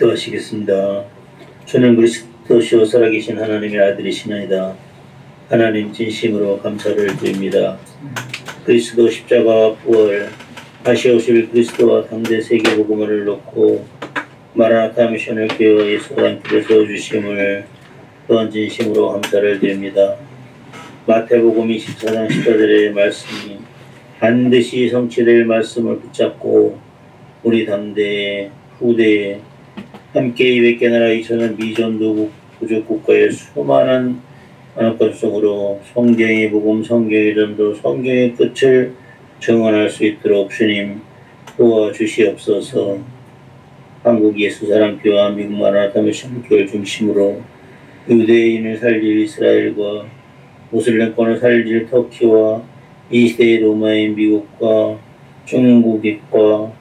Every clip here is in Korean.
기도하시겠습니다. 저는 그리스도시요 살아계신 하나님의 아들이시나이다. 하나님 진심으로 감사를 드립니다. 그리스도 십자가 부활 다시 오실 그리스도와 당대 세계복음을 놓고 마라나타 미션을 교회와 예수와 함께 세워주심을 또한 진심으로 감사를 드립니다. 마태복음 24장 14절의 말씀이 반드시 성취될 말씀을 붙잡고 우리 당대에 후대에 함께 200개 나라 2천원 미전도 부족국가의 수많은 언어권 속으로 성경의 복음, 성경의 전도, 성경의 끝을 증언할 수 있도록 주님 도와주시옵소서. 한국 예수사랑교회와 미국 마라나타 미션 교회를 중심으로 유대인을 살릴 이스라엘과 무슬림권을 살릴 터키와 이 시대의 로마인 미국과 중국과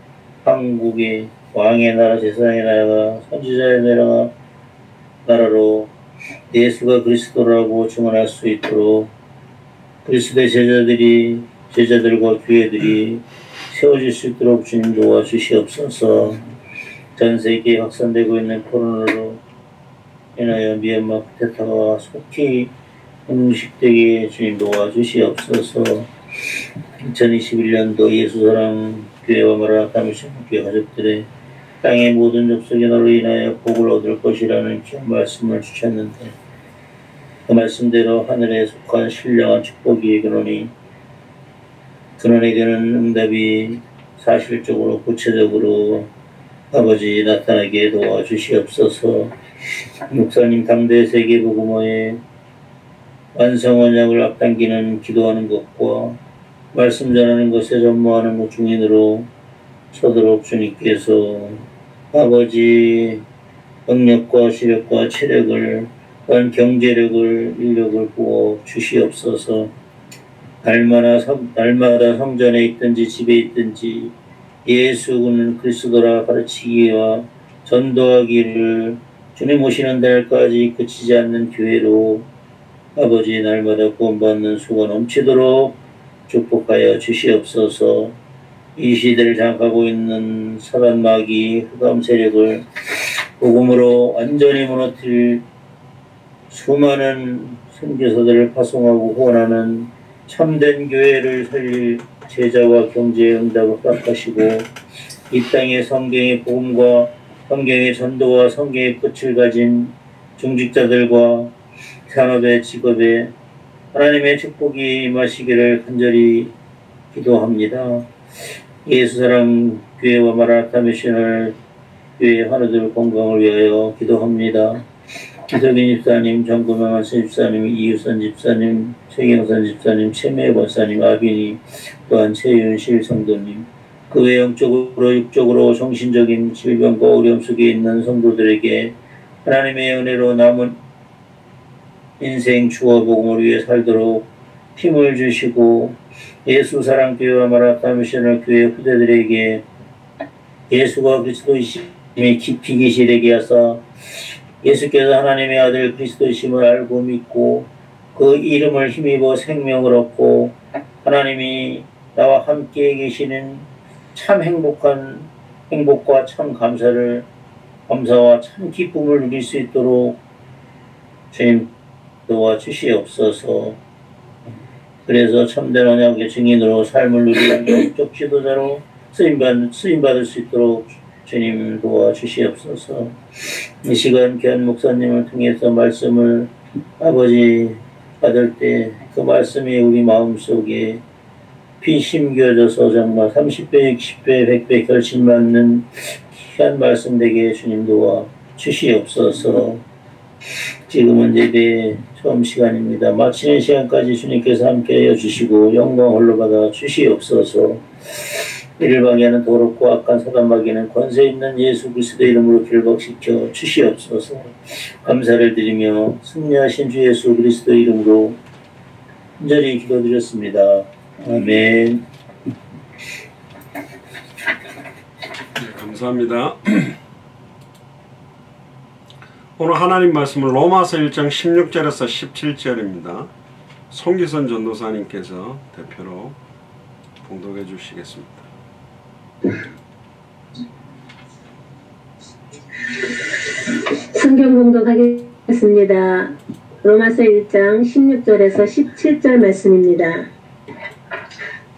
한국의 왕의 나라, 제사장의 나라가 선지자의 나라로 예수가 그리스도라고 증언할 수 있도록 그리스도의 제자들과 교회들이 세워질 수 있도록 주님 도와주시옵소서. 전 세계에 확산되고 있는 코로나로 인하여 미얀마 쿠데타가 속히 종식되게 주님 도와주시옵소서. 2021년도 예수사랑 교회와 마라나타 미션 교회 가족들의 땅의 모든 족속이 너로 인하여 복을 얻을 것이라는 귀한 말씀을 주셨는데 그 말씀대로 하늘에 속한 신령한 축복이 근원에게는 응답이 사실적으로 구체적으로 아버지 나타나게 도와주시옵소서. 목사님 당대 세계복음화의 완성 언약을 앞당기는 기도하는 것과 말씀 전하는 것에 전무하는 것 중인으로 서도록 주님께서 아버지 능력과 시력과 체력을 또한 경제력을 인력을 부어 주시옵소서. 날마다 성전에 있든지 집에 있든지 예수는 그리스도라 가르치기와 전도하기를 주님 오시는 날까지 그치지 않는 교회로 아버지 날마다 구원받는 수가 넘치도록 축복하여 주시옵소서. 이 시대를 장악하고 있는 사단 마귀 흑암 세력을 복음으로 완전히 무너뜨릴 수많은 선교사들을 파송하고 후원하는 참된 교회를 살릴 제자와 경제의 응답을 허락하시고 이 땅에 성경의 복음과 성경의 전도와 성경의 끝을 가진 중직자들과 산업의 직업에 하나님의 축복이 임하시기를 간절히 기도합니다. 예수사랑 교회와 마라나타 미션을 교회의 환우들 건강을 위하여 기도합니다. 기석인 집사님, 정금영한 집사님, 이유선 집사님, 최경선 집사님, 최매 권사님, 아빈이 또한 최윤실 성도님 그 외 영적으로 육적으로 정신적인 질병과 어려움 속에 있는 성도들에게 하나님의 은혜로 남은 인생 주와 복음을 위해 살도록 힘을 주시고 예수사랑교회와 마라나타 미션을 교회 후대들에게 예수가 그리스도이심이 깊이 계시되게 하사 예수께서 하나님의 아들 그리스도이심을 알고 믿고 그 이름을 힘입어 생명을 얻고 하나님이 나와 함께 계시는 참 행복과 참 감사와 참 기쁨을 누릴 수 있도록 주님 도와주시옵소서. 그래서 참된 언약의 증인으로 삶을 누리는 영적 지도자로 쓰임받을 수 있도록 주님 도와주시옵소서. 이 시간 귀한 목사님을 통해서 말씀을 아버지 받을 때 그 말씀이 우리 마음속에 심겨져서 정말 30배, 60배, 100배 결실맞는 귀한 말씀 되게 주님 도와주시옵소서. 지금은 예배 처음 시간입니다. 마치는 시간까지 주님께서 함께하여 주시고 영광 홀로 받아 주시옵소서. 이를 방해하는 더럽고 악한 사단마귀는 권세 있는 예수 그리스도의 이름으로 결박시켜 주시옵소서. 감사를 드리며 승리하신 주 예수 그리스도의 이름으로 간절히 기도드렸습니다. 아멘. 네, 감사합니다. 오늘 하나님 말씀은 로마서 1장 16절에서 17절입니다. 송기선 전도사님께서 대표로 봉독해 주시겠습니다. 성경 공독하겠습니다. 로마서 1장 16절에서 17절 말씀입니다.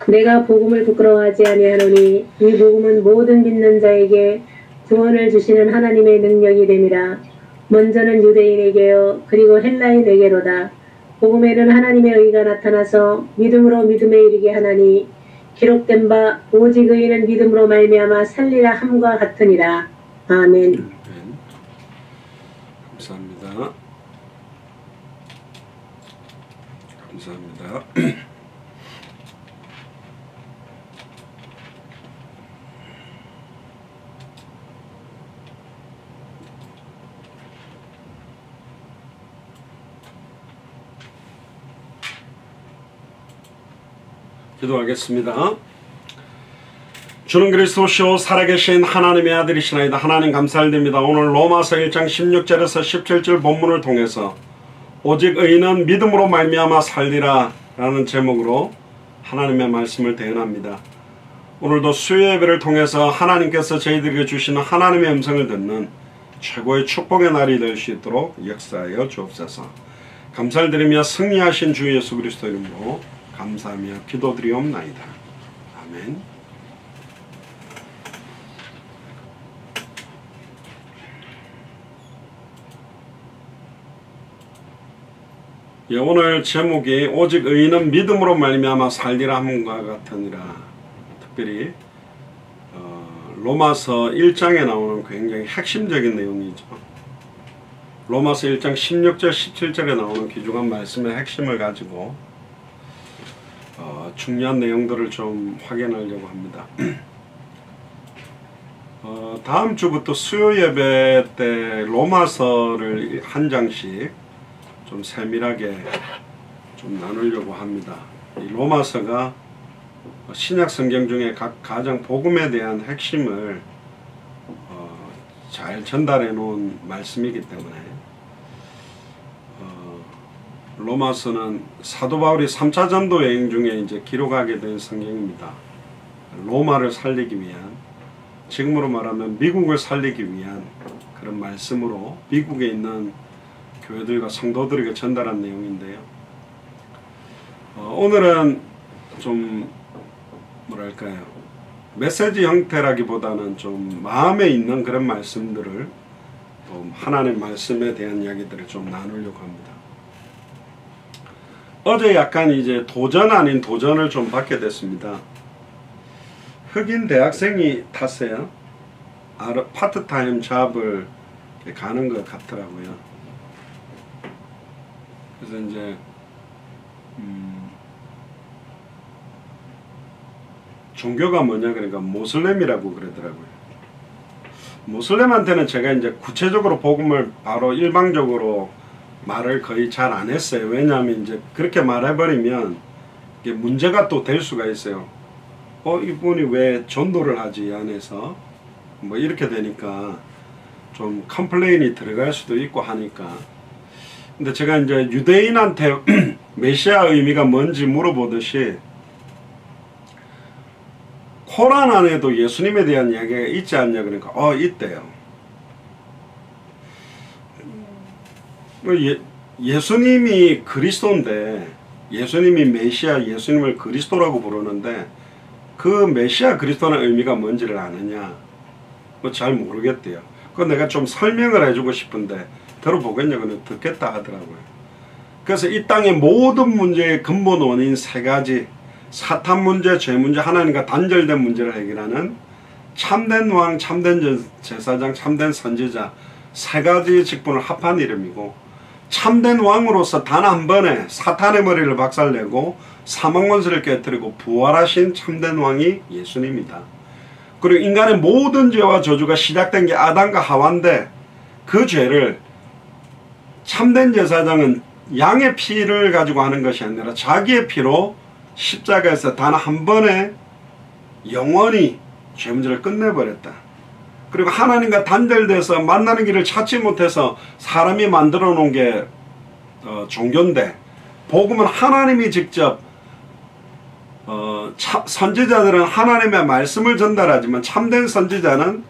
내가 복음을 부끄러워하지 아니하노니 이 복음은 모든 믿는 자에게 구원을 주시는 하나님의 능력이 됨이라. 먼저는 유대인에게요 그리고 헬라인에게로다. 복음에는 하나님의 의가 나타나서 믿음으로 믿음에 이르게 하나니 기록된 바 오직 의인은 믿음으로 말미암아 살리라 함과 같으니라. 아멘. 감사합니다. 감사합니다. 기도하겠습니다. 주는 그리스도시요 살아계신 하나님의 아들이시나이다. 하나님 감사드립니다. 오늘 로마서 1장 16절에서 17절 본문을 통해서 오직 의인은 믿음으로 말미암아 살리라 라는 제목으로 하나님의 말씀을 대언합니다. 오늘도 수요 예배를 통해서 하나님께서 저희들에게 주시는 하나님의 음성을 듣는 최고의 축복의 날이 될 수 있도록 역사하여 주옵소서. 감사를 드리며 승리하신 주 예수 그리스도 이름으로 감사하며 기도드리옵나이다. 아멘. 예, 오늘 제목이 오직 의인은 믿음으로 말미암아 살리라 함과 같으니라. 특별히 로마서 1장에 나오는 굉장히 핵심적인 내용이죠. 로마서 1장 16절 17절에 나오는 귀중한 말씀의 핵심을 가지고 중요한 내용들을 좀 확인하려고 합니다. 다음 주부터 수요 예배 때 로마서를 한 장씩 좀 세밀하게 좀 나누려고 합니다. 이 로마서가 신약 성경 중에 가장 복음에 대한 핵심을 잘 전달해 놓은 말씀이기 때문에 로마서는 사도 바울이 3차 전도 여행 중에 이제 기록하게 된 성경입니다. 로마를 살리기 위한, 지금으로 말하면 미국을 살리기 위한 그런 말씀으로 미국에 있는 교회들과 성도들에게 전달한 내용인데요. 오늘은 좀 뭐랄까요, 메시지 형태라기보다는 좀 마음에 있는 그런 말씀들을 또 하나님의 말씀에 대한 이야기들을 좀 나누려고 합니다. 어제 약간 이제 도전 아닌 도전을 좀 받게 됐습니다. 흑인 대학생이 탔어요. 파트타임 잡을 가는 것 같더라고요. 그래서 이제 종교가 뭐냐 그러니까 모슬렘이라고 그러더라고요. 모슬렘한테는 제가 이제 구체적으로 복음을 바로 일방적으로 말을 거의 잘 안 했어요. 왜냐하면 이제 그렇게 말해버리면 이게 문제가 또 될 수가 있어요. 이분이 왜 전도를 하지 이 안에서 뭐 이렇게 되니까 좀 컴플레인이 들어갈 수도 있고 하니까. 근데 제가 이제 유대인한테 메시아 의미가 뭔지 물어보듯이 코란 안에도 예수님에 대한 이야기가 있지 않냐 그러니까 있대요. 예수님이 그리스도인데, 예수님이 메시아, 예수님을 그리스도라고 부르는데 그 메시아 그리스도는 의미가 뭔지를 아느냐, 잘 모르겠대요. 그거 내가 좀 설명을 해주고 싶은데 들어보겠냐고 듣겠다 하더라고요. 그래서 이 땅의 모든 문제의 근본 원인 세 가지, 사탄 문제, 죄 문제, 하나님과 단절된 문제를 해결하는 참된 왕, 참된 제사장, 참된 선지자 세 가지 직분을 합한 이름이고, 참된 왕으로서 단 한 번에 사탄의 머리를 박살내고 사망권세를 깨뜨리고 부활하신 참된 왕이 예수님이다. 그리고 인간의 모든 죄와 저주가 시작된 게 아담과 하와인데 그 죄를 참된 제사장은 양의 피를 가지고 하는 것이 아니라 자기의 피로 십자가에서 단 한 번에 영원히 죄 문제를 끝내버렸다. 그리고 하나님과 단절돼서 만나는 길을 찾지 못해서 사람이 만들어 놓은 게 종교인데, 복음은 하나님이 직접 선지자들은 하나님의 말씀을 전달하지만 참된 선지자는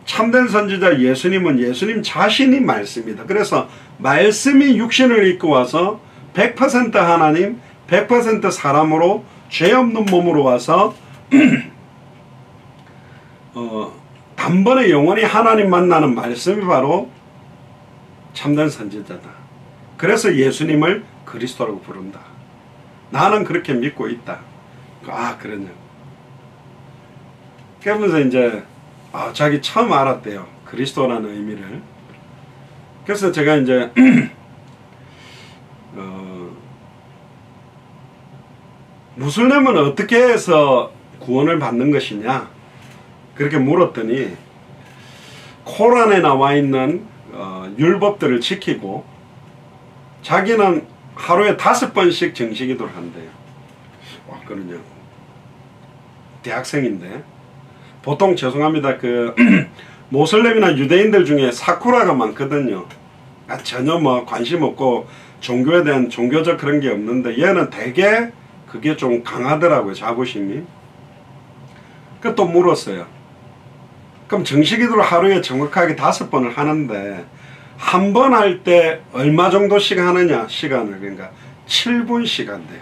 참된 선지자 예수님은 예수님 자신이 말씀이다. 그래서 말씀이 육신을 입고 와서 100% 하나님, 100% 사람으로 죄 없는 몸으로 와서 단번에 영원히 하나님 만나는 말씀이 바로 참된 선지자다. 그래서 예수님을 그리스도라고 부른다. 나는 그렇게 믿고 있다. 아, 그러냐고. 그러면서 이제 자기 처음 알았대요. 그리스도라는 의미를. 그래서 제가 이제 무슬림은 어떻게 해서 구원을 받는 것이냐 그렇게 물었더니 코란에 나와 있는 율법들을 지키고 자기는 하루에 5번씩 정시기도를 한대요. 와, 그러냐고. 대학생인데 보통 죄송합니다. 그 모슬렘이나 유대인들 중에 사쿠라가 많거든요. 전혀 뭐 관심 없고 종교에 대한 종교적 그런 게 없는데 얘는 되게 그게 좀 강하더라고요. 자부심이. 그 또 물었어요. 그럼 정시기도를 하루에 정확하게 5번을 하는데 한 번 할 때 얼마 정도씩 하느냐 시간을. 그러니까 7분씩 한대요.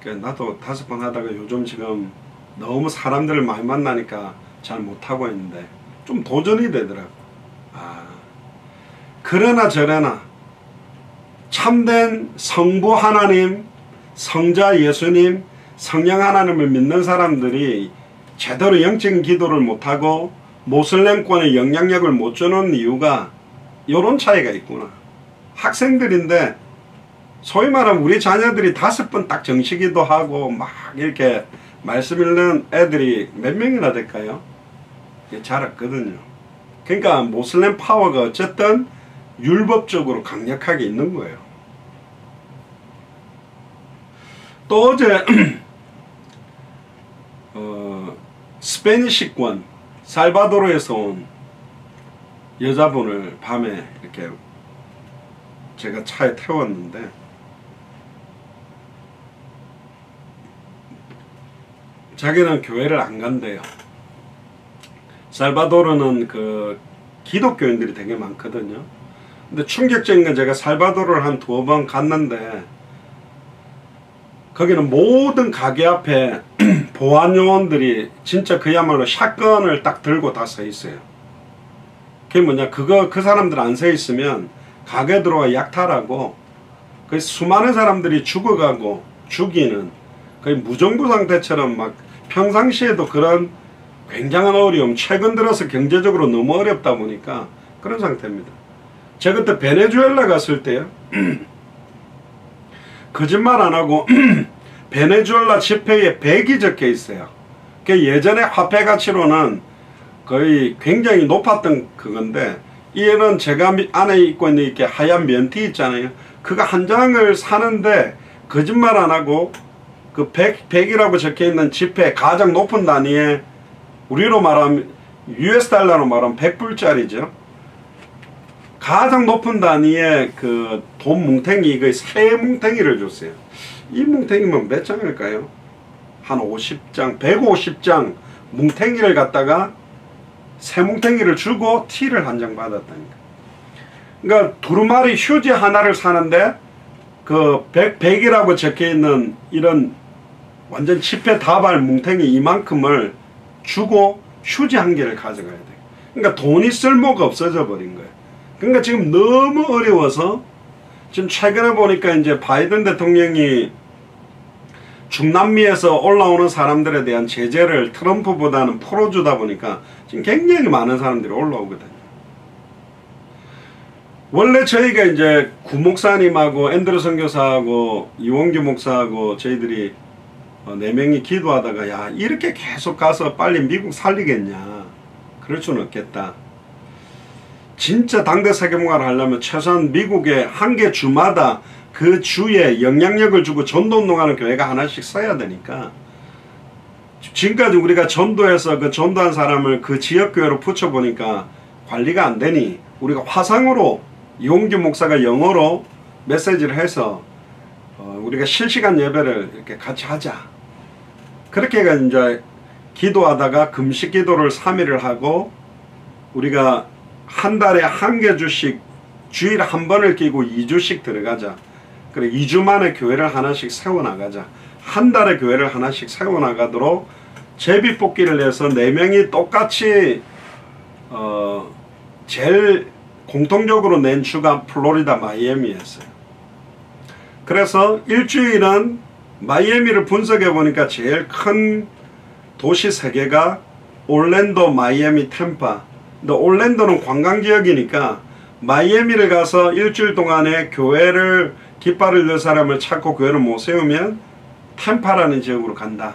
그러니까 나도 5번 하다가 요즘 지금 너무 사람들을 많이 만나니까 잘 못하고 있는데 좀 도전이 되더라고. 그러나 저러나 참된 성부 하나님, 성자 예수님, 성령 하나님을 믿는 사람들이 제대로 영적인 기도를 못하고 모슬렘권의 영향력을 못 주는 이유가 이런 차이가 있구나. 학생들인데 소위 말하면 우리 자녀들이 5번 딱 정시기도 하고 막 이렇게 말씀 읽는 애들이 몇 명이나 될까요? 잘 없거든요. 그러니까 모슬렘 파워가 어쨌든 율법적으로 강력하게 있는 거예요. 또 어제 스페니시권 살바도르에서 온 여자분을 밤에 이렇게 제가 차에 태웠는데 자기는 교회를 안 간대요. 살바도르는 그 기독교인들이 되게 많거든요. 근데 충격적인 건 제가 살바도르를 한 2번 갔는데 거기는 모든 가게 앞에 보안 요원들이 진짜 그야말로 샷건을 딱 들고 다 서 있어요. 그게 뭐냐, 그 사람들 안 서 있으면 가게 들어와 약탈하고 그 수많은 사람들이 죽어가고 죽이는 거의 무정부 상태처럼 막 평상시에도 그런 굉장한 어려움, 최근 들어서 경제적으로 너무 어렵다 보니까 그런 상태입니다. 제가 그때 베네수엘라 갔을 때요. 거짓말 안 하고 베네수엘라 지폐에 100이 적혀 있어요. 그 예전에 화폐 가치로는 거의 굉장히 높았던 그건데 얘는 제가 안에 입고 있는 이렇게 하얀 면티 있잖아요. 그거 한 장을 사는데 거짓말 안 하고 그 100이라고 적혀 있는 지폐 가장 높은 단위에 우리로 말하면 US 달러로 말하면 100불짜리죠. 가장 높은 단위의 그 돈 뭉탱이, 그 새 뭉탱이를 줬어요. 이 뭉탱이면 몇 장일까요? 한 50장, 150장 뭉탱이를 갖다가 새 뭉탱이를 주고 티를 한 장 받았다니까. 그러니까 두루마리 휴지 하나를 사는데 그 100이라고 적혀있는 이런 완전 지폐 다발 뭉탱이 이만큼을 주고 휴지 한 개를 가져가야 돼. 그러니까 돈이 쓸모가 없어져 버린 거예요. 그러니까 지금 너무 어려워서 지금 최근에 보니까 이제 바이든 대통령이 중남미에서 올라오는 사람들에 대한 제재를 트럼프보다는 풀어주다 보니까 지금 굉장히 많은 사람들이 올라오거든요. 원래 저희가 이제 구 목사님하고 앤드루 선교사하고 이원규 목사하고 저희들이 4명이 기도하다가 야, 이렇게 계속 가서 빨리 미국 살리겠냐, 그럴 수는 없겠다. 진짜 당대 세계문화를 하려면 최소한 미국의 한 개 주마다 그 주에 영향력을 주고 전도운동하는 교회가 하나씩 써야 되니까, 지금까지 우리가 전도해서 그 전도한 사람을 그 지역교회로 붙여보니까 관리가 안 되니 우리가 화상으로 이용규 목사가 영어로 메시지를 해서 우리가 실시간 예배를 이렇게 같이 하자. 그렇게 이제 기도하다가 금식 기도를 3일을 하고 우리가 한 달에 1개주씩 주일에 한 번을 끼고 2주씩 들어가자. 그래 2주 만에 교회를 하나씩 세워나가자. 한 달에 교회를 하나씩 세워나가도록 제비뽑기를 해서 4명이 똑같이 제일 공통적으로 낸 주가 플로리다 마이애미였어요. 그래서 일주일은 마이애미를 분석해 보니까 제일 큰 도시 3개가 올랜도, 마이애미, 템파. 근데 올랜도는 관광지역이니까 마이애미를 가서 일주일 동안에 교회를 깃발을 들 사람을 찾고 교회를 못 세우면 템파라는 지역으로 간다.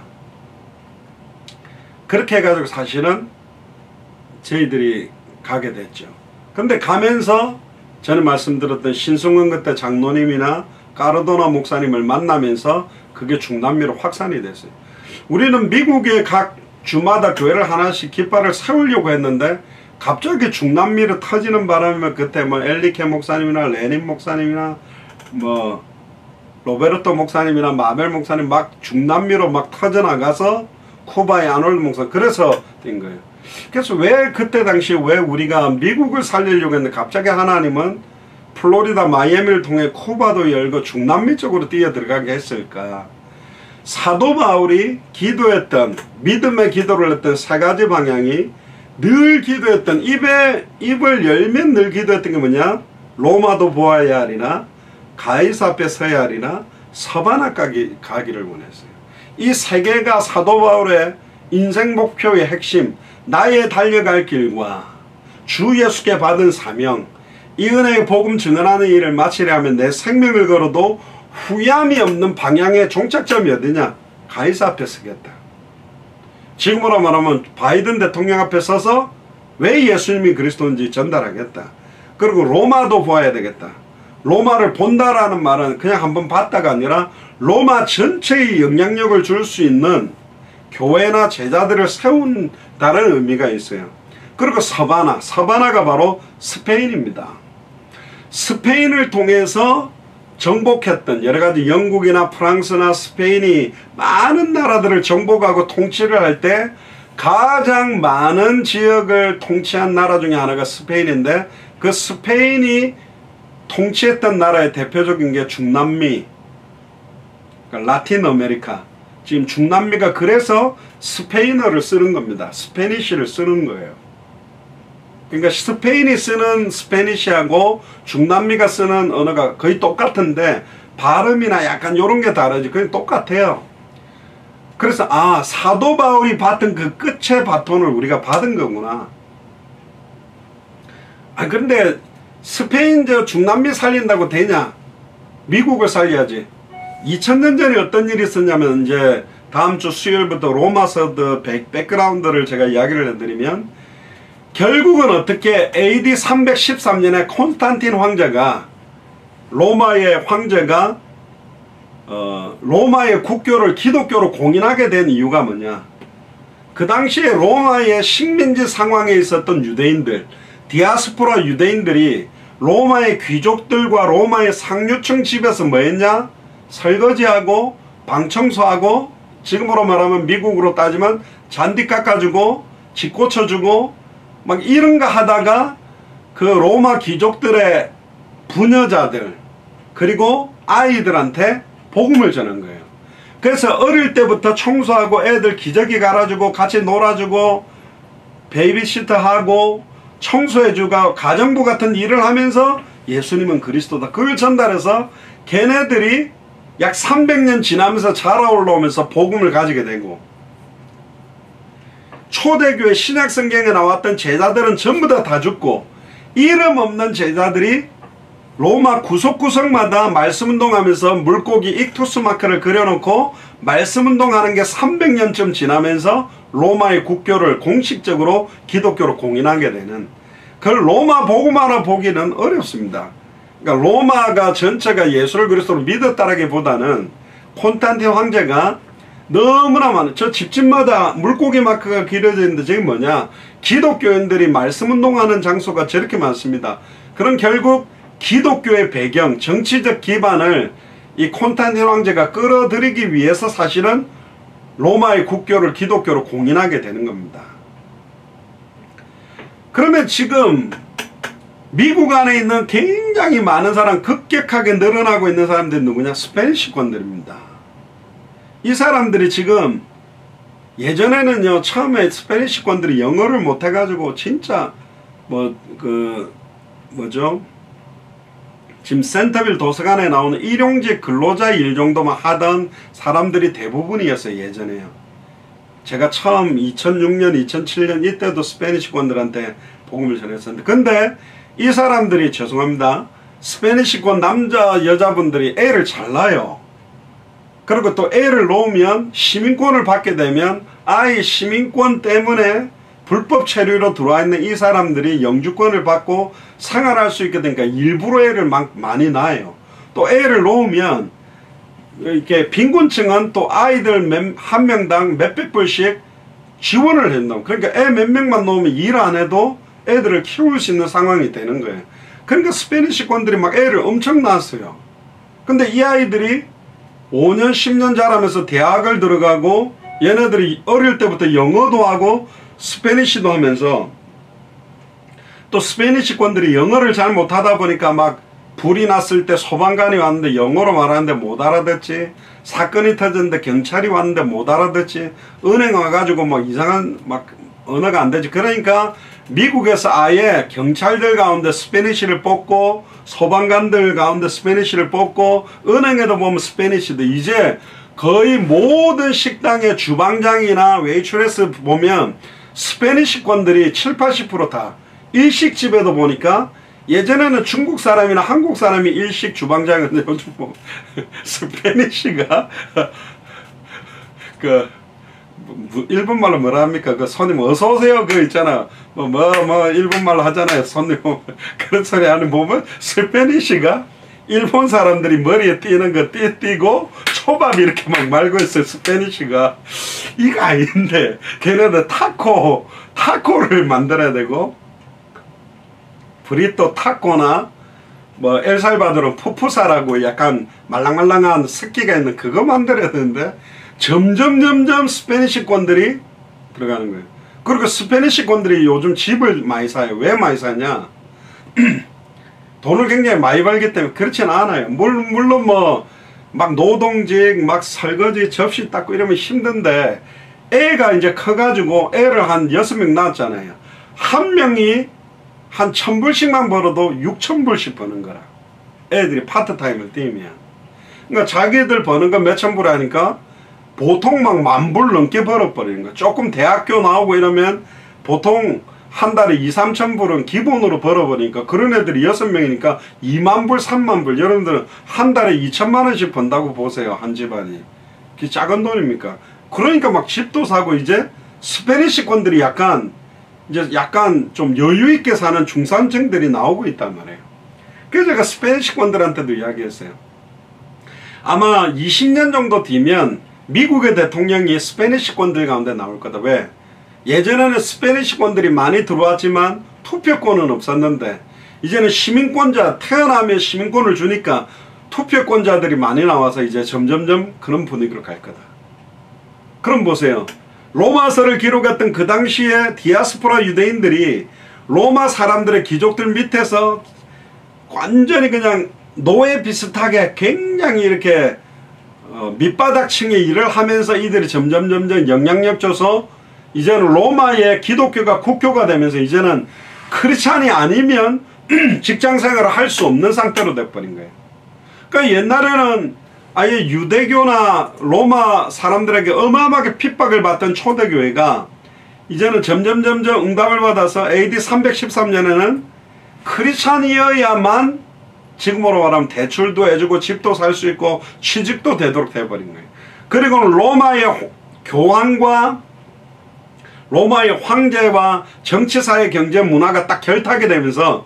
그렇게 해가지고 사실은 저희들이 가게 됐죠. 근데 가면서 저는 말씀드렸던 신승원 그때 장로님이나 까르도나 목사님을 만나면서 그게 중남미로 확산이 됐어요. 우리는 미국의 각 주마다 교회를 하나씩 깃발을 세우려고 했는데 갑자기 중남미로 터지는 바람에 그때 뭐 엘리케 목사님이나 레닌 목사님이나 뭐 로베르토 목사님이나 마벨 목사님 막 중남미로 막 터져나가서 쿠바의 아놀드 목사 그래서 된 거예요. 그래서 왜 그때 당시 왜 우리가 미국을 살리려고 했는데 갑자기 하나님은 플로리다 마이애미를 통해 쿠바도 열고 중남미 쪽으로 뛰어들어가게 했을까? 사도 바울이 기도했던 믿음의 기도를 했던 3가지 방향이 늘 기도했던 입을 열면 늘 기도했던 게 뭐냐? 로마도 보아야 하리나 가이사 앞에 서야 하리나 서바나 가기를 원했어요. 이 3개가 사도 바울의 인생 목표의 핵심, 나의 달려갈 길과 주 예수께 받은 사명, 이 은혜의 복음 증언하는 일을 마치려 하면 내 생명을 걸어도 후회함이 없는 방향의 종착점이 어디냐? 가이사 앞에 서겠다. 지금으로 말하면 바이든 대통령 앞에 서서 왜 예수님이 그리스도인지 전달하겠다. 그리고 로마도 보아야 되겠다. 로마를 본다라는 말은 그냥 한번 봤다가 아니라 로마 전체의 영향력을 줄 수 있는 교회나 제자들을 세운다는 의미가 있어요. 그리고 서바나가 바로 스페인입니다. 스페인을 통해서 정복했던 여러가지 영국이나 프랑스나 스페인이 많은 나라들을 정복하고 통치를 할 때 가장 많은 지역을 통치한 나라 중에 하나가 스페인인데 그 스페인이 통치했던 나라의 대표적인 게 중남미, 그러니까 라틴 아메리카. 지금 중남미가 그래서 스페인어를 쓰는 겁니다. 스페니쉬를 쓰는 거예요. 그러니까 스페인이 쓰는 스페니쉬하고 중남미가 쓰는 언어가 거의 똑같은데 발음이나 약간 이런 게 다르지. 그냥 똑같아요. 그래서 사도 바울이 받던 그 끝의 바톤을 우리가 받은 거구나. 그런데 스페인 중남미 살린다고 되냐? 미국을 살려야지. 2000년 전에 어떤 일이 있었냐면 이제 다음 주 수요일부터 로마서 백그라운드를 제가 이야기를 해드리면 결국은 어떻게 AD 313년에 콘스탄틴 황제가 로마의 황제가 로마의 국교를 기독교로 공인하게 된 이유가 뭐냐? 그 당시에 로마의 식민지 상황에 있었던 유대인들, 디아스포라 유대인들이 로마의 귀족들과 로마의 상류층 집에서 뭐 했냐? 설거지하고 방청소하고 지금으로 말하면 미국으로 따지면 잔디 깎아주고 집 고쳐주고 막 이런 거 하다가 그 로마 귀족들의 부녀자들 그리고 아이들한테 복음을 전한 거예요. 그래서 어릴 때부터 청소하고 애들 기저귀 갈아주고 같이 놀아주고 베이비시터하고 청소해주고 가정부 같은 일을 하면서 예수님은 그리스도다. 그걸 전달해서 걔네들이 약 300년 지나면서 자라올라오면서 복음을 가지게 되고 초대교회 신약성경에 나왔던 제자들은 전부 다 죽고 이름 없는 제자들이 로마 구석구석마다 말씀운동하면서 물고기 익투스 마크를 그려놓고 말씀운동하는 게 300년쯤 지나면서 로마의 국교를 공식적으로 기독교로 공인하게 되는 그걸 로마 복음하나 보기는 어렵습니다. 그러니까 로마가 전체가 예수를 그리스도로 믿었다라기보다는 콘스탄틴 황제가 너무나 많은 저 집집마다 물고기 마크가 그려져 있는데 저게 뭐냐? 기독교인들이 말씀운동하는 장소가 저렇게 많습니다. 그럼 결국 기독교의 배경, 정치적 기반을 이 콘스탄틴 황제가 끌어들이기 위해서 사실은 로마의 국교를 기독교로 공인하게 되는 겁니다. 그러면 지금 미국 안에 있는 굉장히 많은 사람, 급격하게 늘어나고 있는 사람들이 누구냐? 스페니시권들입니다. 이 사람들이 지금 예전에는요, 처음에 스페니시권들이 영어를 못해가지고 진짜 지금 센터빌 도서관에 나오는 일용직 근로자 일 정도만 하던 사람들이 대부분이었어요. 예전에요. 제가 처음 2006년 2007년 이때도 스페니시권들한테 복음을 전했었는데, 근데 이 사람들이, 죄송합니다, 스페니시권 남자 여자분들이 애를 잘 낳아요. 그리고 또 애를 놓으면 시민권을 받게 되면 아이 시민권 때문에 불법 체류로 들어와 있는 이 사람들이 영주권을 받고 생활할 수 있게 되니까 일부러 애를 많이 낳아요. 또 애를 놓으면 이렇게 빈곤층은 또 아이들 한 명당 몇백 불씩 지원을 한다. 그러니까 애 몇 명만 놓으면 일 안 해도 애들을 키울 수 있는 상황이 되는 거예요. 그러니까 스페니시권들이 막 애를 엄청 낳았어요. 근데 이 아이들이 5년 10년 자라면서 대학을 들어가고 얘네들이 어릴 때부터 영어도 하고 스페니시도 하면서, 또 스페니시권들이 영어를 잘 못하다 보니까 막 불이 났을 때 소방관이 왔는데 영어로 말하는데 못 알아듣지, 사건이 터졌는데 경찰이 왔는데 못 알아듣지, 은행 와가지고 뭐 이상한 막 언어가 안 되지. 그러니까 미국에서 아예 경찰들 가운데 스페니시를 뽑고 소방관들 가운데 스페니시를 뽑고 은행에도 보면 스페니시도, 이제 거의 모든 식당의 주방장이나 웨이트레스 보면 스페니시권들이 70~80% 다, 일식집에도 보니까 예전에는 중국 사람이나 한국 사람이 일식 주방장이었는데 요즘 뭐 스페니시가 일본말로 뭐라 합니까? 그 손님 어서오세요 그 있잖아, 일본말로 하잖아요. 손님 그런 소리 하는 보면 스페니시가 일본 사람들이 머리에 띄는 거 띄고 초밥 이렇게 막 말고 있어요. 스페니시가. 이거 아닌데 걔네들 타코를 만들어야 되고, 브리또 타코나 뭐 엘살바도르 푸푸사라고 약간 말랑말랑한 습기가 있는 그거 만들어야 되는데 점점 스페니시권들이 들어가는 거예요. 그리고 스페니시권들이 요즘 집을 많이 사요. 왜 많이 사냐? 돈을 굉장히 많이 벌기 때문에. 그렇지는 않아요. 물론 뭐 막 노동직, 막 설거지, 접시 닦고 이러면 힘든데, 애가 이제 커가지고 애를 한 6명 낳았잖아요. 한 명이 한 1000불씩만 벌어도 6000불씩 버는 거라. 애들이 파트타임을 뛰면. 그러니까 자기들 버는 거 몇천 불 하니까 보통 막 10,000불 넘게 벌어버리는 거야. 조금 대학교 나오고 이러면 보통 한 달에 2~3,000불은 기본으로 벌어버리니까, 그런 애들이 6명이니까 20,000불, 30,000불, 여러분들은 한 달에 2천만원씩 번다고 보세요. 한 집안이. 그게 작은 돈입니까? 그러니까 막 집도 사고, 이제 스페니시권들이 약간 좀 여유있게 사는 중산층들이 나오고 있단 말이에요. 그래서 제가 스페니시권들한테도 이야기했어요. 아마 20년 정도 뒤면 미국의 대통령이 스페니시권들 가운데 나올 거다. 왜? 예전에는 스페니시권들이 많이 들어왔지만 투표권은 없었는데, 이제는 시민권자, 태어나면 시민권을 주니까 투표권자들이 많이 나와서 이제 점점점 그런 분위기로 갈 거다. 그럼 보세요. 로마서를 기록했던 그 당시에 디아스포라 유대인들이 로마 사람들의 귀족들 밑에서 완전히 그냥 노예 비슷하게 굉장히 이렇게 밑바닥층의 일을 하면서 이들이 점점 영향력 줘서 이제는 로마의 기독교가 국교가 되면서 이제는 크리스찬이 아니면 직장생활을 할 수 없는 상태로 돼버린 거예요. 그러니까 옛날에는 아예 유대교나 로마 사람들에게 어마어마하게 핍박을 받던 초대교회가 이제는 점점 응답을 받아서 AD 313년에는 크리스찬이어야만 지금으로 말하면 대출도 해주고 집도 살 수 있고 취직도 되도록 돼버린 거예요. 그리고 로마의 교황과 로마의 황제와 정치사회 경제 문화가 딱 결탁이 되면서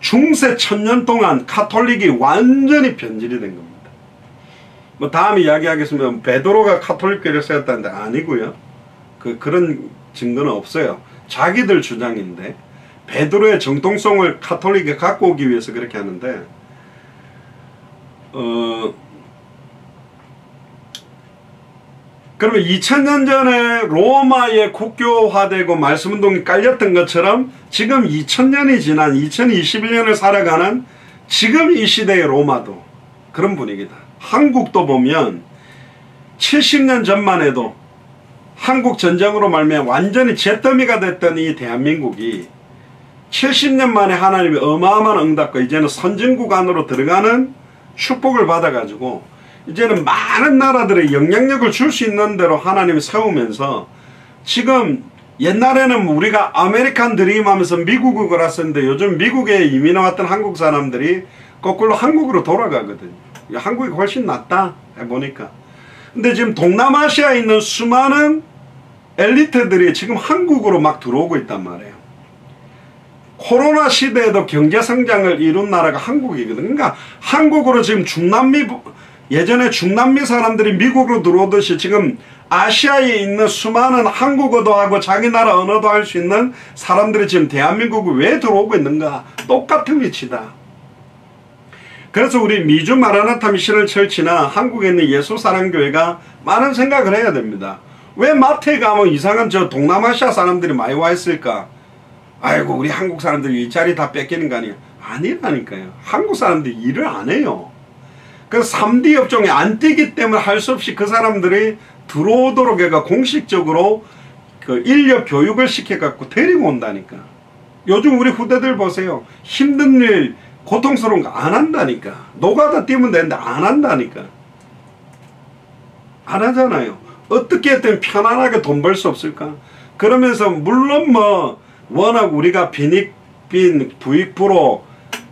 중세 1000년 동안 카톨릭이 완전히 변질이 된 겁니다. 뭐 다음 이야기하겠습니다. 베드로가 카톨릭교를 세웠다는데 아니고요. 그런 증거는 없어요. 자기들 주장인데, 베드로의 정통성을 카톨릭에 갖고 오기 위해서 그렇게 하는데, 그러면 2000년 전에 로마에 국교화되고 말씀운동이 깔렸던 것처럼 지금 2000년이 지난 2021년을 살아가는 지금 이 시대의 로마도 그런 분위기다. 한국도 보면 70년 전만 해도 한국 전쟁으로 말미암아 완전히 잿더미가 됐던 이 대한민국이 70년 만에 하나님의 어마어마한 응답과 이제는 선진국 안으로 들어가는 축복을 받아가지고 이제는 많은 나라들의 영향력을 줄 수 있는 대로 하나님이 세우면서 지금 옛날에는 우리가 아메리칸 드림 하면서 미국을 갔었는데 요즘 미국에 이민해 왔던 한국 사람들이 거꾸로 한국으로 돌아가거든요. 한국이 훨씬 낫다 해보니까. 근데 지금 동남아시아에 있는 수많은 엘리트들이 지금 한국으로 막 들어오고 있단 말이에요. 코로나 시대에도 경제성장을 이룬 나라가 한국이거든요. 그러니까 한국으로 지금 중남미, 예전에 중남미 사람들이 미국으로 들어오듯이 지금 아시아에 있는 수많은 한국어도 하고 자기 나라 언어도 할 수 있는 사람들이 지금 대한민국에 왜 들어오고 있는가? 똑같은 위치다. 그래서 우리 미주 마라나타 미션을 철치나 한국에 있는 예수사랑교회가 많은 생각을 해야 됩니다. 왜 마트에 가면 이상한 저 동남아시아 사람들이 많이 와 있을까? 아이고 우리 한국 사람들이 일자리 다 뺏기는 거 아니야? 아니라니까요. 한국 사람들이 일을 안 해요. 그래서 3D 업종에 안 뛰기 때문에 할 수 없이 그 사람들이 들어오도록 해가 공식적으로 그 인력 교육을 시켜갖고 데리고 온다니까. 요즘 우리 후대들 보세요. 힘든 일, 고통스러운 거 안 한다니까. 노가다 뛰면 되는데 안 한다니까. 안 하잖아요. 어떻게 했든 편안하게 돈 벌 수 없을까? 그러면서 물론 뭐 워낙 우리가 빈익빈 부익부로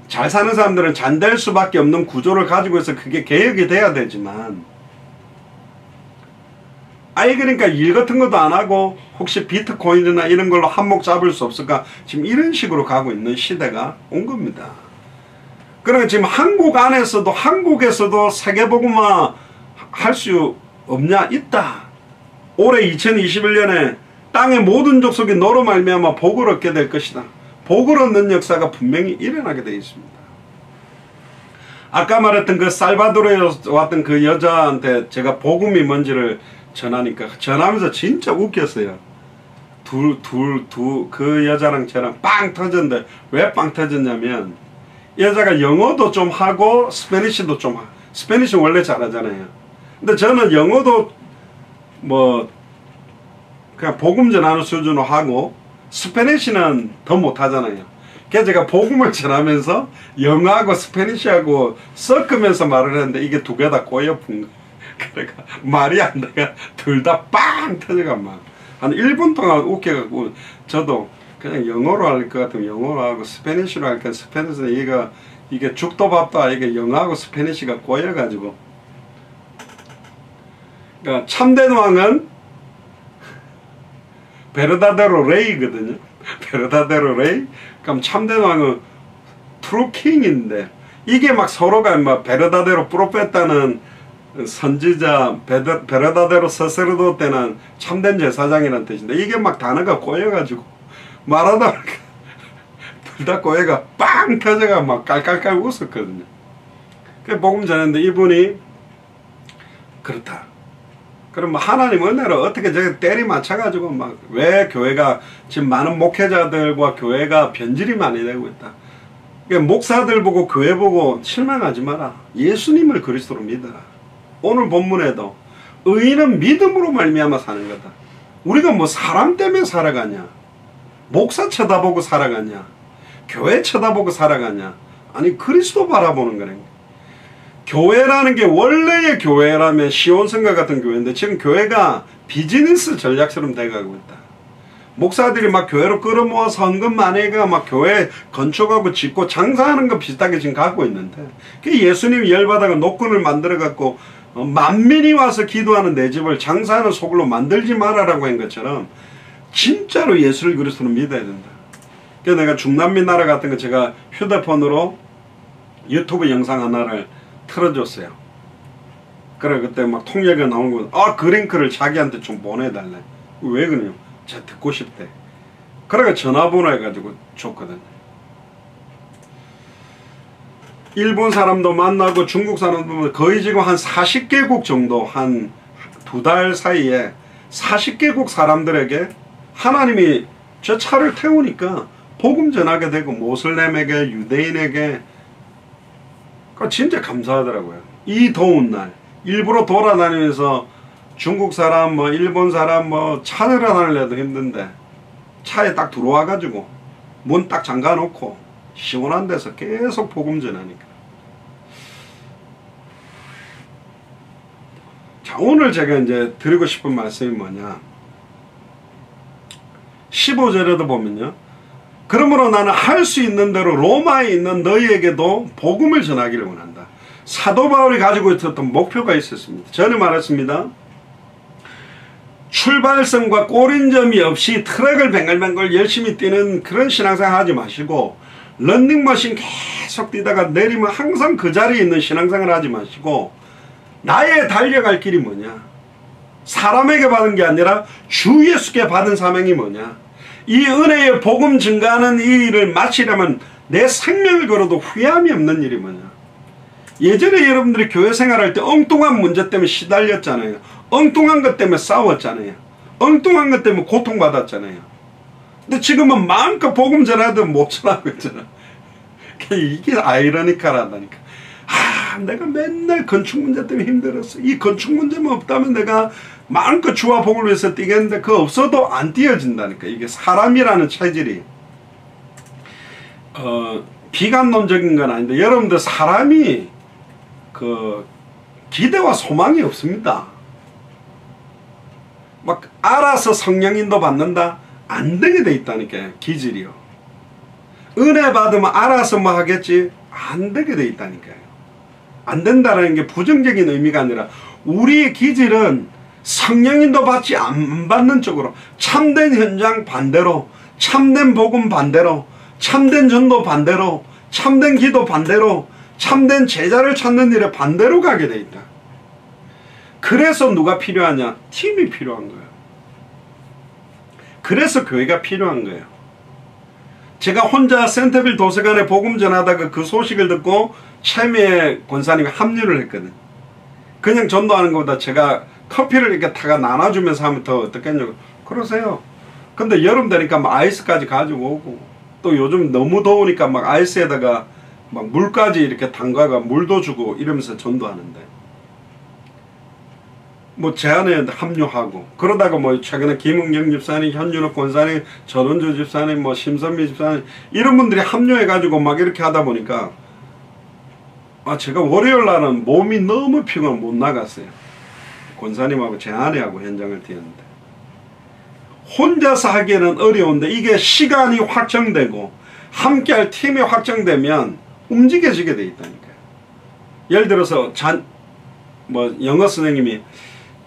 잘 사는 사람들은 잘 될 수밖에 없는 구조를 가지고 있어 그게 개혁이 돼야 되지만 아예 그러니까 일 같은 것도 안 하고 혹시 비트코인이나 이런 걸로 한몫 잡을 수 없을까? 지금 이런 식으로 가고 있는 시대가 온 겁니다. 그러니까 지금 한국 안에서도 한국에서도 세계복음화 할 수 없냐? 있다. 올해 2021년에 땅의 모든 족속이 너로 말미암아 복을 얻게 될 것이다. 복을 얻는 역사가 분명히 일어나게 되어 있습니다. 아까 말했던 그 살바도르에 왔던 그 여자한테 제가 복음이 뭔지를 전하니까 전하면서 진짜 웃겼어요. 그 여자랑 저랑 빵 터졌는데 왜 빵 터졌냐면 여자가 영어도 좀 하고 스페니쉬도 좀 하고 스페니쉬 원래 잘하잖아요. 근데 저는 영어도 뭐 그냥 복음 전하는 수준으로 하고 스페니쉬는 더 못하잖아요. 그래서 제가 복음을 전하면서 영어하고 스페니쉬하고 섞으면서 말을 했는데 이게 두 개 다 꼬여픈 거예요. 그러니까 말이 안 돼가 둘 다 빵 터져가 막 한 1분 동안 웃겨갖고 저도 그냥 영어로 할 것 같으면 영어로 하고 스페니쉬로 할까 스페니쉬는 이게 죽도 밥도 아니게 영어하고 스페니쉬가 꼬여가지고 그러니까 참된 왕은 베르다데로 레이거든요. 베르다데로 레이. 그럼 참된 왕은 트루 킹인데 이게 막 서로가 막 베르다데로 프로페타는 선지자, 베르다데로 서세르도 때는 참된 제사장이라는 뜻인데 이게 막 단어가 꼬여가지고 말하다 보니까 둘 다 꼬여가 빵 터져가 막 깔깔깔 웃었거든요. 그래서 복음 전했는데 이분이 그렇다. 그럼 뭐 하나님 은혜를 어떻게 저기 때리 맞춰가지고 막 왜 교회가 지금 많은 목회자들과 교회가 변질이 많이 되고 있다. 그러니까 목사들 보고 교회 보고 실망하지 마라. 예수님을 그리스도로 믿어라. 오늘 본문에도 의인은 믿음으로 말미암아 사는 거다. 우리가 뭐 사람 때문에 살아가냐? 목사 쳐다보고 살아가냐? 교회 쳐다보고 살아가냐? 아니 그리스도 바라보는 거네. 교회라는 게 원래의 교회라면 시온성과 같은 교회인데 지금 교회가 비즈니스 전략처럼 돼가고 있다. 목사들이 막 교회로 끌어모아서 헌금 많이가 막 교회 건축하고 짓고 장사하는 거 비슷하게 지금 갖고 있는데 예수님이 열받아가 노끈을 만들어갖고 만민이 와서 기도하는 내 집을 장사하는 소굴로 만들지 말아라고 한 것처럼 진짜로 예수를 그리스도로 믿어야 된다. 그래서 내가 중남미 나라 같은 거 제가 휴대폰으로 유튜브 영상 하나를 틀어줬어요. 그래 그때 막 통역이 나오는 거 그 링크를 자기한테 좀 보내달래. 왜 그러냐? 제가 듣고 싶대. 그래가 전화번호 해가지고 줬거든. 일본 사람도 만나고 중국 사람도 만나고 거의 지금 한 40개국 정도 한 2달 사이에 40개국 사람들에게 하나님이 저 차를 태우니까 복음 전하게 되고 모슬렘에게 유대인에게 진짜 감사하더라고요. 이 더운 날 일부러 돌아다니면서 중국 사람 뭐 일본 사람 뭐 찾으러다니려도 힘든데 차에 딱 들어와 가지고 문 딱 잠가 놓고 시원한 데서 계속 복음 전하니까. 자, 오늘 제가 이제 드리고 싶은 말씀이 뭐냐, 15절에도 보면요, 그러므로 나는 할 수 있는 대로 로마에 있는 너희에게도 복음을 전하기를 원한다. 사도 바울이 가지고 있었던 목표가 있었습니다. 전에 말했습니다. 출발점과 꼬린점이 없이 트랙을 뱅글뱅글 열심히 뛰는 그런 신앙생활 하지 마시고, 런닝머신 계속 뛰다가 내리면 항상 그 자리에 있는 신앙생활 하지 마시고, 나의 달려갈 길이 뭐냐, 사람에게 받은 게 아니라 주 예수께 받은 사명이 뭐냐, 이 은혜의 복음 증가하는 이 일을 마치려면 내 생명을 걸어도 후회함이 없는 일이 뭐냐. 예전에 여러분들이 교회 생활할 때 엉뚱한 문제 때문에 시달렸잖아요. 엉뚱한 것 때문에 싸웠잖아요. 엉뚱한 것 때문에 고통받았잖아요. 근데 지금은 마음껏 복음 전하도 못 전하고 있잖아. 이게 아이러니컬하다니까. 내가 맨날 건축 문제 때문에 힘들었어. 이 건축 문제만 없다면 내가 마음껏 주와 복을 위해서 뛰겠는데 그거 없어도 안 뛰어진다니까. 이게 사람이라는 체질이 비관론적인 건 아닌데, 여러분들 사람이 기대와 소망이 없습니다. 막 알아서 성령인도 받는다? 안 되게 돼 있다니까요. 기질이요. 은혜 받으면 알아서 뭐 하겠지? 안 되게 돼 있다니까요. 안 된다는 게 부정적인 의미가 아니라 우리의 기질은 성령인도 받지 안 받는 쪽으로, 참된 현장 반대로, 참된 복음 반대로, 참된 전도 반대로, 참된 기도 반대로, 참된 제자를 찾는 일에 반대로 가게 돼 있다. 그래서 누가 필요하냐? 팀이 필요한 거예요. 그래서 교회가 필요한 거예요. 제가 혼자 센터빌 도서관에 복음 전하다가 그 소식을 듣고 최미애 권사님이 합류를 했거든. 그냥 전도하는 것보다 제가 커피를 이렇게 타가 나눠주면서 하면 더 어떻겠냐고. 그러세요. 근데 여름 되니까 막 아이스까지 가지고 오고, 또 요즘 너무 더우니까 막 아이스에다가 막 물까지 이렇게 담가가 물도 주고 이러면서 전도하는데, 뭐 제안에 합류하고, 그러다가 뭐 최근에 김은경 집사님, 현준옥 권사님, 전원주 집사님, 뭐 심선미 집사님, 이런 분들이 합류해가지고 막 이렇게 하다 보니까 제가 월요일 날은 몸이 너무 피곤해 못 나갔어요. 권사님하고 제 아내하고 현장을 뛰었는데, 혼자서 하기에는 어려운데 이게 시간이 확정되고 함께할 팀이 확정되면 움직여지게 돼 있다니까요. 예를 들어서 영어 선생님이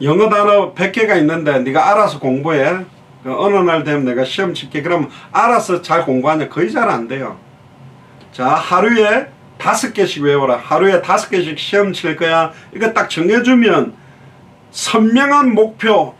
영어 단어 100개가 있는데 네가 알아서 공부해. 어느 날 되면 내가 시험 칠게. 그러면 알아서 잘 공부하냐? 거의 잘 안 돼요. 자, 하루에 5개씩 외워라. 하루에 5개씩 시험 칠 거야. 이거 딱 정해주면 선명한 목표,